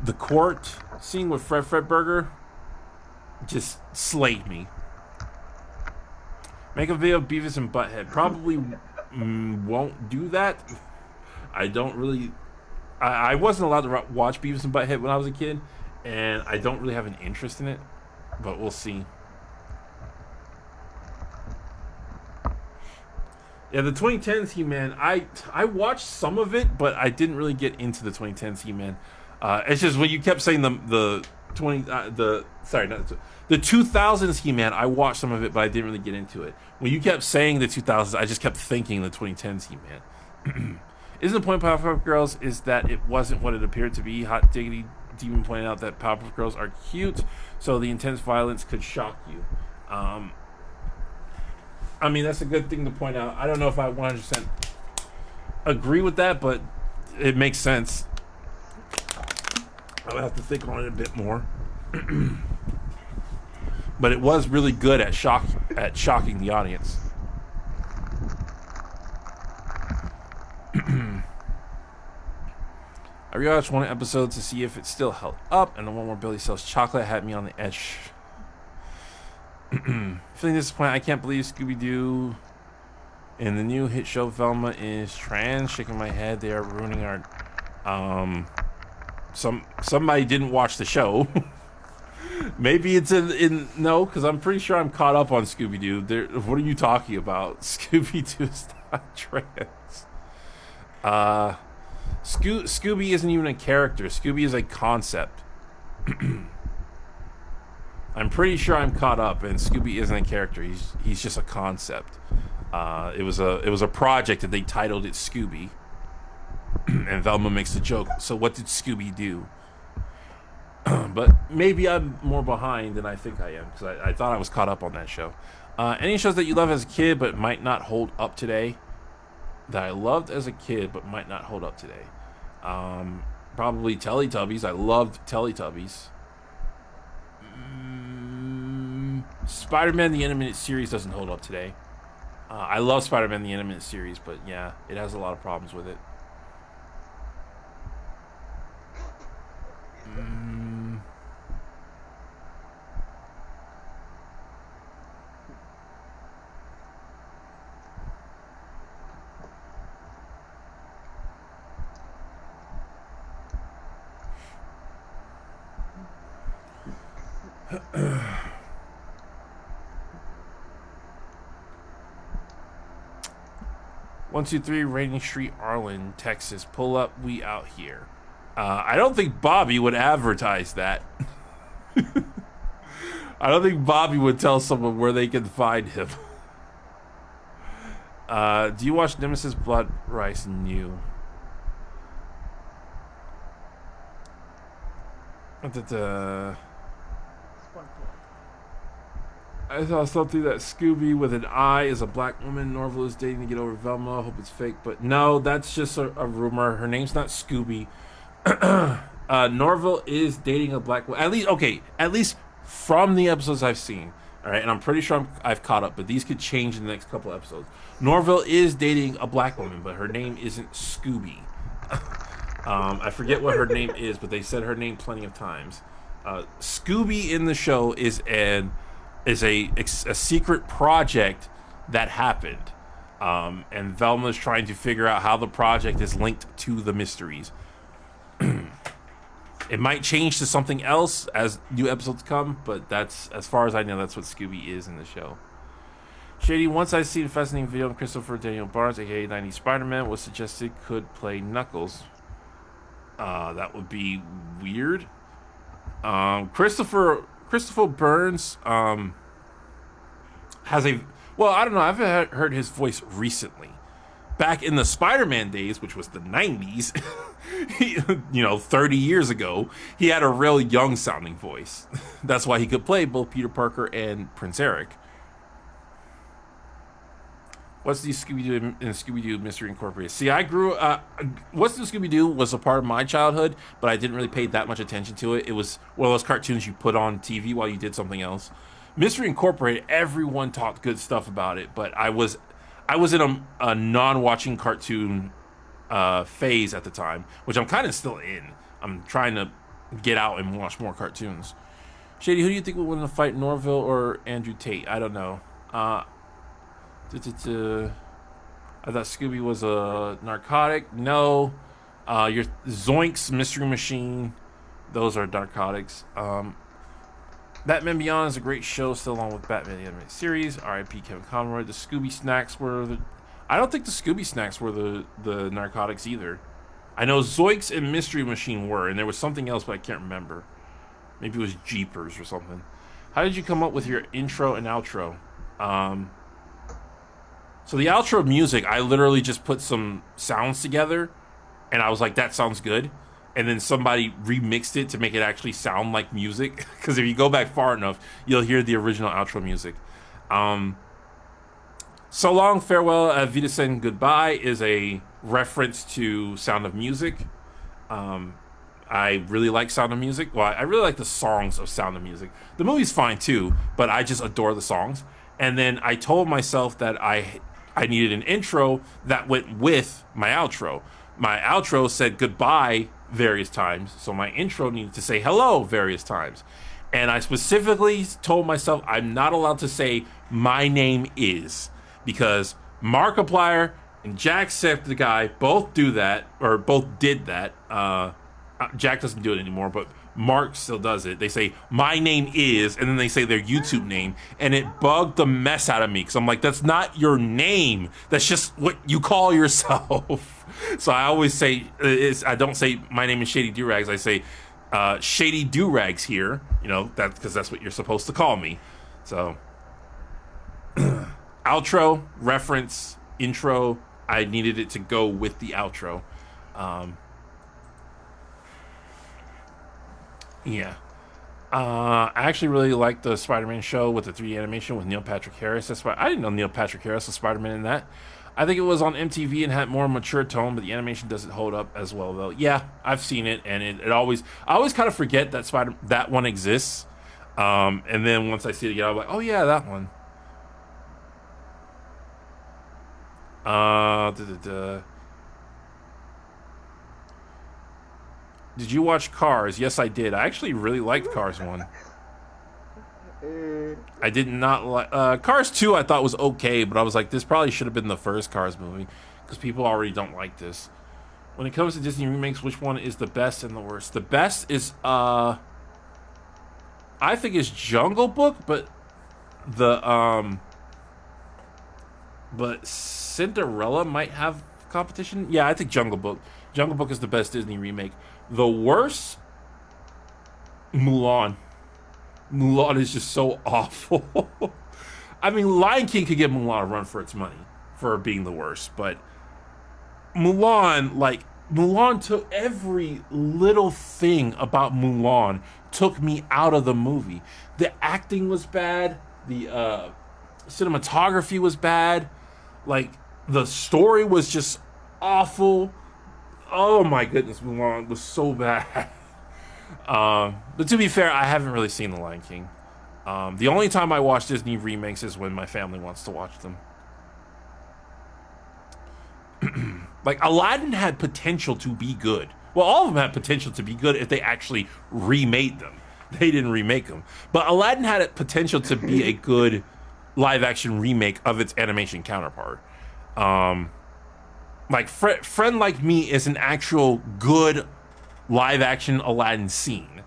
the court scene with Fred Fredberger just slayed me. Make a video of Beavis and Butthead. Probably won't do that. I don't really... I wasn't allowed to watch Beavis and Butthead when I was a kid, and I don't really have an interest in it, but we'll see. Yeah, the 2010s He-Man, I watched some of it, but I didn't really get into the 2010s He-Man. It's just when you kept saying the 2000s He-Man, I watched some of it, but I didn't really get into it. When you kept saying the 2000s, I just kept thinking the 2010s He-Man. Isn't the point of Powerpuff Girls is that it wasn't what it appeared to be? Hot Diggity Demon pointed out that Powerpuff Girls are cute, so the intense violence could shock you. I mean, that's a good thing to point out. I don't know if I 100% agree with that, but it makes sense. I would have to think on it a bit more. But it was really good at shocking the audience. I rewatched one episode to see if it still held up, and the one where Billy sells chocolate had me on the edge. Feeling disappointed. I can't believe Scooby-Doo in the new hit show Velma is trans. Shaking my head. They are ruining our... Somebody didn't watch the show. Maybe it's in no, because I'm pretty sure I'm caught up on Scooby-Doo. What are you talking about? Scooby-Doo is not trans. Scooby isn't even a character. Scooby is a concept. I'm pretty sure I'm caught up, and Scooby isn't a character. He's just a concept. It was a project, and they titled it Scooby. And Velma makes the joke. So what did Scooby do? But maybe I'm more behind than I think I am, because I thought I was caught up on that show. Any shows that you love as a kid but might not hold up today? That I loved as a kid but might not hold up today. Probably Teletubbies. I loved Teletubbies. Spider-Man the Animated Series doesn't hold up today. I love Spider-Man the Animated Series, but yeah, it has a lot of problems with it. One, two, three, Rainy Street, Arlen, Texas. Pull up, we out here. I don't think Bobby would advertise that. I don't think Bobby would tell someone where they can find him. Do you watch Nemesis Blood Rice New? I saw something that Scooby with an I is a black woman Norval is dating to get over Velma. I hope it's fake, but no, that's just a rumor. Her name's not Scooby. Norval is dating a black woman. At least from the episodes I've seen. All right, and I'm pretty sure I've caught up, but these could change in the next couple episodes. Norval is dating a black woman, but her name isn't Scooby. I forget what her name is, but they said her name plenty of times. Scooby in the show is a secret project that happened, and Velma's trying to figure out how the project is linked to the mysteries. It might change to something else as new episodes come, but that's, as far as I know, that's what Scooby is in the show. Shady, once I seen a fascinating video of Christopher Daniel Barnes, aka 90s Spider-Man, was suggested could play Knuckles. That would be weird. Christopher Burns has a... Well, I don't know. I've heard his voice recently. Back in the Spider-Man days, which was the 90s, 30 years ago, he had a real young-sounding voice. That's why he could play both Peter Parker and Prince Eric. What's the Scooby-Doo in Scooby-Doo Mystery Incorporated? See, I grew What's the Scooby-Doo was a part of my childhood, but I didn't really pay that much attention to it. It was one of those cartoons you put on TV while you did something else. Mystery Incorporated, everyone talked good stuff about it, but I was in a non-watching cartoon phase at the time, which I'm kind of still in. I'm trying to get out and watch more cartoons. Shady, who do you think will win the fight, Norville or Andrew Tate? I don't know. I thought Scooby was a narcotic. No. Your Zoinks, Mystery Machine, those are narcotics. Batman Beyond is a great show, still along with Batman the Animated Series. R.I.P. Kevin Conroy. The Scooby snacks were the... I don't think the Scooby snacks were the narcotics either. I know Zoinks and Mystery Machine were, and there was something else, but I can't remember. Maybe it was Jeepers or something. How did you come up with your intro and outro? So the outro music, I literally just put some sounds together, and I was like, that sounds good. And then somebody remixed it to make it actually sound like music. Because if you go back far enough, you'll hear the original outro music. So long, farewell, Auf Wiedersehen, goodbye is a reference to Sound of Music. I really like Sound of Music. Well, I really like the songs of Sound of Music. The movie's fine too, but I just adore the songs. And then I told myself that I needed an intro that went with my outro. My outro said goodbye various times, so my intro needed to say hello various times. And I specifically told myself I'm not allowed to say my name is, because Markiplier and Jacksepticeye both do that, or both did that. Jack doesn't do it anymore, but Mark still does it. They say my name is, and then they say their YouTube name, and it bugged the mess out of me, because I'm like, that's not your name, that's just what you call yourself. So I always say, I don't say my name is Shady Doorags, I say Shady Doorags here, you know, that because that's what you're supposed to call me. So outro, reference, intro, I needed it to go with the outro. Yeah. I actually really like the Spider-Man show with the 3D animation with Neil Patrick Harris. I didn't know Neil Patrick Harris was Spider-Man in that. I think it was on MTV and had more mature tone, but the animation doesn't hold up as well, though. Yeah, I've seen it, and I always kind of forget that that one exists. And then once I see it again, I'm like, oh yeah, that one. Did you watch Cars? Yes, I did. I actually really liked Cars 1. I did not like... Cars 2 I thought was okay, but I was like, this probably should have been the first Cars movie, because people already don't like this. When it comes to Disney remakes, which one is the best and the worst? The best is, I think it's Jungle Book, but Cinderella might have competition. Yeah, I think Jungle Book. Jungle Book is the best Disney remake. The worst, Mulan. Mulan is just so awful. I mean, Lion King could give Mulan a run for its money for being the worst, but Mulan took every little thing about Mulan took me out of the movie. The acting was bad. The cinematography was bad. Like, the story was just awful. Oh my goodness, Mulan was so bad. But to be fair, I haven't really seen The Lion King. The only time I watch Disney remakes is when my family wants to watch them. Like, Aladdin had potential to be good. Well, all of them had potential to be good if they actually remade them. They didn't remake them. But Aladdin had a potential to be a good live-action remake of its animation counterpart. Like, Friend Like Me is an actual good live-action Aladdin scene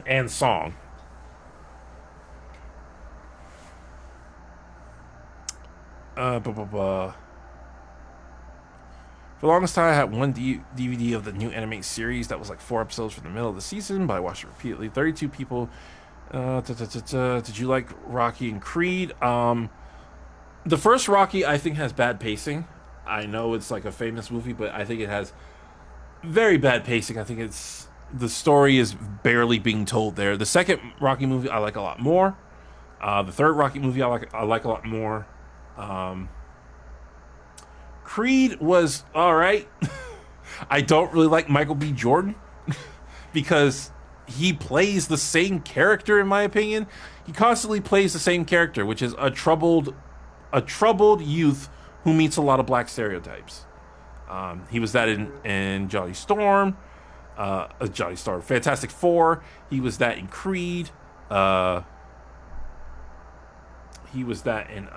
and song. For the longest time, I had one DVD of the new animated series that was like 4 episodes from the middle of the season, but I watched it repeatedly. 32 people. Did you like Rocky and Creed? The first Rocky, I think, has bad pacing. I know it's like a famous movie, but I think it has very bad pacing. I think the story is barely being told there. The second Rocky movie I like a lot more. The third Rocky movie I like a lot more. Creed was all right. I don't really like Michael B. Jordan because he plays the same character, in my opinion. He constantly plays the same character, which is a troubled youth who meets a lot of black stereotypes. He was that in Johnny Storm. Johnny Star. Fantastic Four. He was that in Creed. He was that in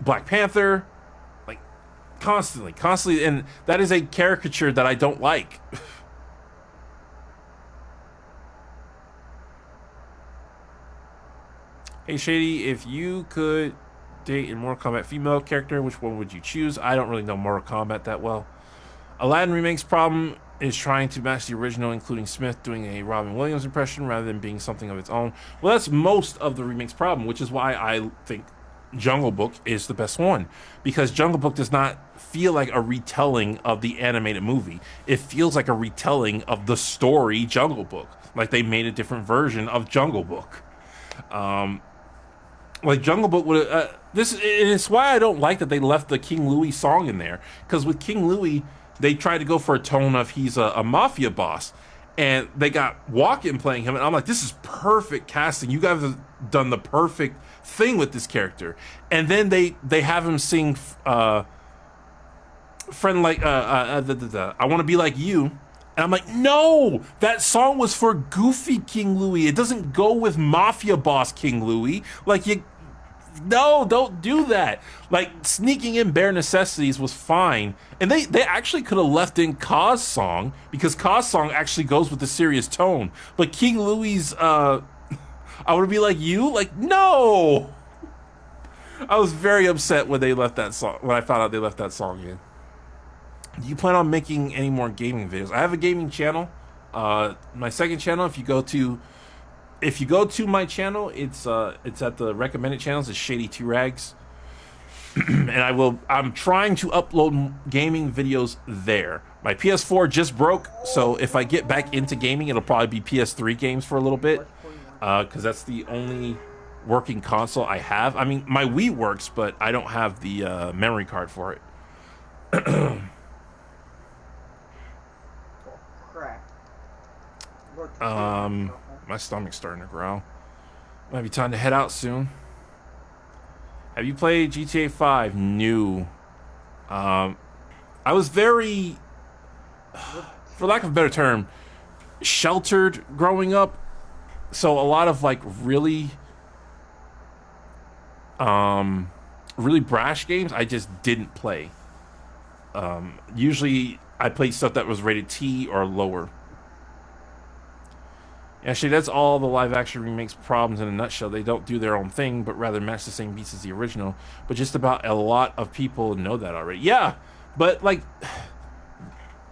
Black Panther. Like constantly, and that is a caricature that I don't like. Hey Shady, if you could date in Mortal Kombat female character, which one would you choose? I don't really know Mortal Kombat that well. Aladdin Remake's problem is trying to match the original, including Smith doing a Robin Williams impression rather than being something of its own. Well, that's most of the remake's problem, which is why I think Jungle Book is the best one. Because Jungle Book does not feel like a retelling of the animated movie. It feels like a retelling of the story Jungle Book. Like they made a different version of Jungle Book. Like Jungle Book would this, and it's why I don't like that they left the King Louis song in there, because with King Louis they tried to go for a tone of he's a mafia boss, and they got Walken playing him, and I'm like, this is perfect casting. You guys have done the perfect thing with this character. And then they have him sing friend like I want to be like you, and I'm like, no, that song was for goofy King Louis. It doesn't go with mafia boss King Louis. Like, no, don't do that. Like, sneaking in Bare Necessities was fine. And they actually could have left in Kaz song, because Kaz song actually goes with the serious tone. But King Louis' I want to be like you, like, no. I was very upset when they left that song, when I found out they left that song in. Do you plan on making any more gaming videos? I have a gaming channel. My second channel, if you go to my channel, it's at the recommended channels. It's Shady Doorags. And I'm trying to upload gaming videos there. My PS4 just broke, so if I get back into gaming, it'll probably be PS3 games for a little bit, because that's the only working console I have. I mean, my Wii works, but I don't have the memory card for it. My stomach's starting to growl. Might be time to head out soon. Have you played GTA 5? No. I was very, for lack of a better term, sheltered growing up. So a lot of like really brash games I just didn't play. Usually I played stuff that was rated T or lower. Actually, that's all the live-action remakes problems in a nutshell. They don't do their own thing, but rather match the same beats as the original. But just about a lot of people know that already. Yeah, but like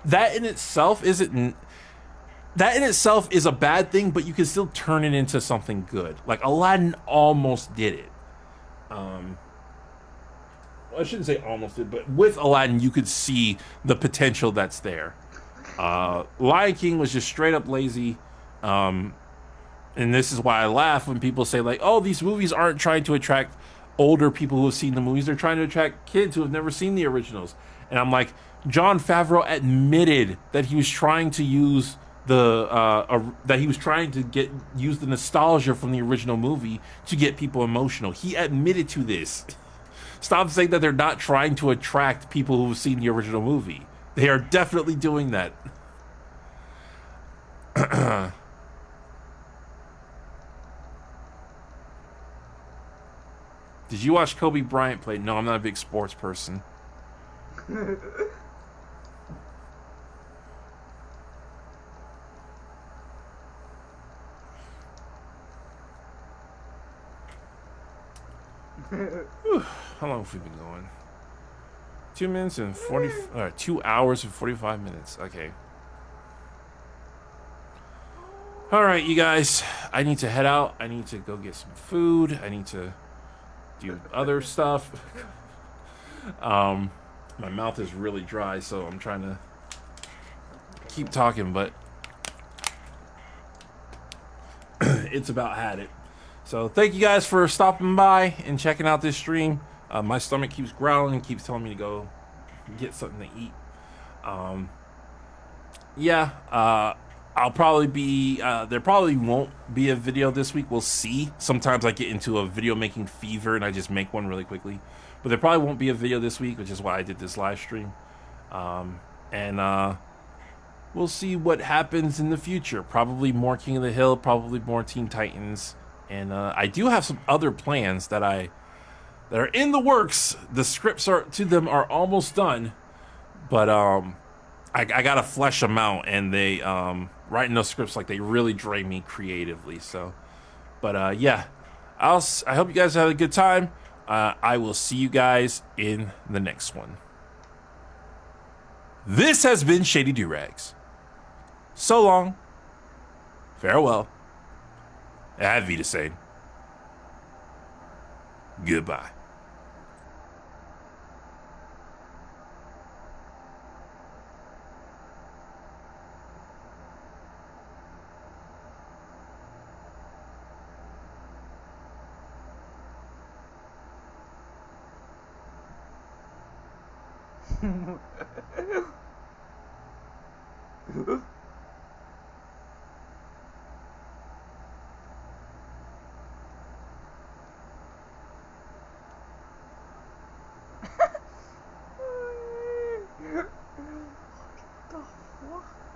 that in itself isn't. That in itself is a bad thing, but you can still turn it into something good. Like Aladdin almost did it. Well, I shouldn't say almost did, but with Aladdin, you could see the potential that's there. Lion King was just straight up lazy. And this is why I laugh when people say like, oh, these movies aren't trying to attract older people who have seen the movies. They're trying to attract kids who have never seen the originals. And I'm like, Jon Favreau admitted that he was trying to use the use the nostalgia from the original movie to get people emotional. He admitted to this. Stop saying that they're not trying to attract people who have seen the original movie. They are definitely doing that. Did you watch Kobe Bryant play? No, I'm not a big sports person. How long have we been going? 2 minutes and 2 hours and 45 minutes. Okay. All right, you guys. I need to head out. I need to go get some food. I need to do other stuff. My mouth is really dry, so I'm trying to keep talking, but it's about had it. So thank you guys for stopping by and checking out this stream. My stomach keeps growling and keeps telling me to go get something to eat. I'll probably be there probably won't be a video this week. We'll see. Sometimes I get into a video making fever and I just make one really quickly, but there probably won't be a video this week, which is why I did this live stream. we'll see what happens in the future. Probably more King of the Hill, probably more Teen Titans, and I do have some other plans that are in the works. The scripts to them are almost done, but I gotta flesh them out, and they writing those scripts like they really drain me creatively. So, but yeah, I hope you guys have a good time. I will see you guys in the next one. This has been Shady Doorags. So long, farewell, and Vida saying goodbye. What the fuck?